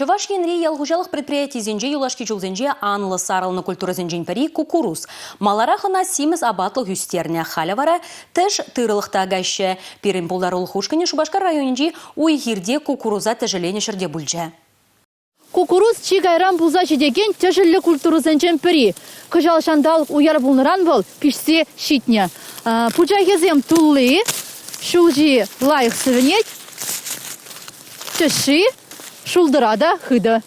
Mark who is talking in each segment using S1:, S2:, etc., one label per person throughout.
S1: Чуваш енри ялгужалық предприятий зенже юлашки жулзенже анлы сарылны культура зенжен пәри кукуруз. Маларахына симіз абатлы хүстеріне халявара тәж тырылықта агайшы. Перін бұлдарыл хушкіне Шубашкар районенже уйхирде кукуруза тәжілене шырде бүлже.
S2: Кукуруз чигайран бұлза жедеген тәжілі культуру зенжен пәри. Күжал шандалық уяр бұлныран бұл пішсе шитне. Пұжағезем тұллы, шулжи лайық сөвінет, тәші, шулдырада хыды.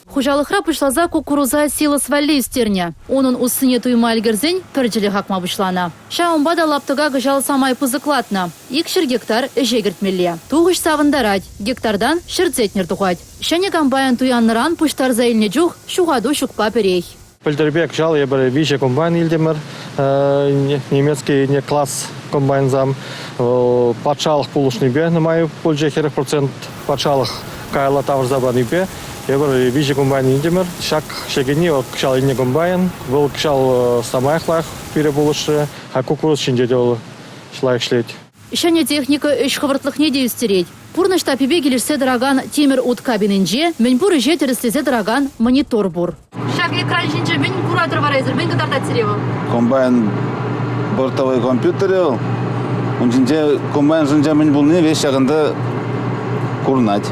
S2: Хужалықра пышлаза кукуруза силы свалли үстерне. Onun усыне туйма әлгірзен пірджілі хақма бұшлана. Шаумбада лаптыға күжал самай пызықлатна. 2 гектар жегіртмелі. Туғыш савындарад, гектардан шырдзетнер туғад. Шәне комбайн туянныран пұштар заилне жух шуғаду шукпа перей.
S3: Пельдербек жал я бір виже комбайн илдемір, немецкий не класс комбайн зам. Патшалық пулышны бе, намай пульже 40% патшалық кайла тавр забаны бе. Я бір виже комбайн илдемір, шак шегені кшал ине комбайн, был кшал самайхлах перебулышы, а кукуруз шинде делы шлайх шлеть.
S2: Шәне техника үш хывыртлық не де үстерет. Пурнышта пебе келешсе дыраган темір от кабиненже, мен бұры жетірістезе дыраган монитор бұр. Шак экран жинже мен куратор варайзыр, мен кадарда тирева.
S4: Комбайн бортовой компьютер, он жинже комбайн жинже мен бұл не веш жағында курнать.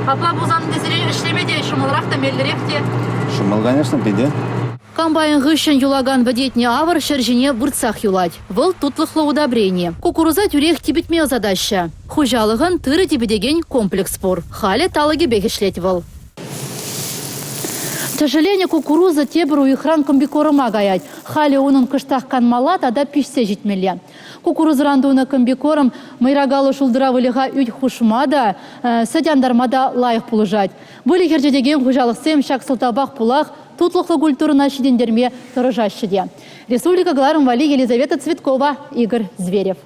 S2: Апа бұзаны дезіре ішлемеде шумылырақ та мелдіректе?
S4: Шумыл, конечно, пиде.
S2: Комбайн ғышын юлаган бәдетне авыр шәржіне бұртсақ юлад. Выл тутлықлы удобрение. Кукуруза тюрех тибетмеу задаща. Хужалығын тыры тибедеген комплекс бұр. Халі талығы бекішлет выл. Тәжілене кукуруза тебір уйхран комбикорыма гаять. Халі оның кыштақ канмалат, ада пішсе жетмелі. Кукурузырандуына комбикорым майрагалы шулдыравылыға үйт хушмада, сәдяндармада лайық пулыжать. Бұлі хержедеген хужалықсем шак сылтабақ пулақ, тутлықлы культурына шедендерме тұрыжашыде. Республика Гларым Вали, Елизавета Цветкова, Игорь Зверев.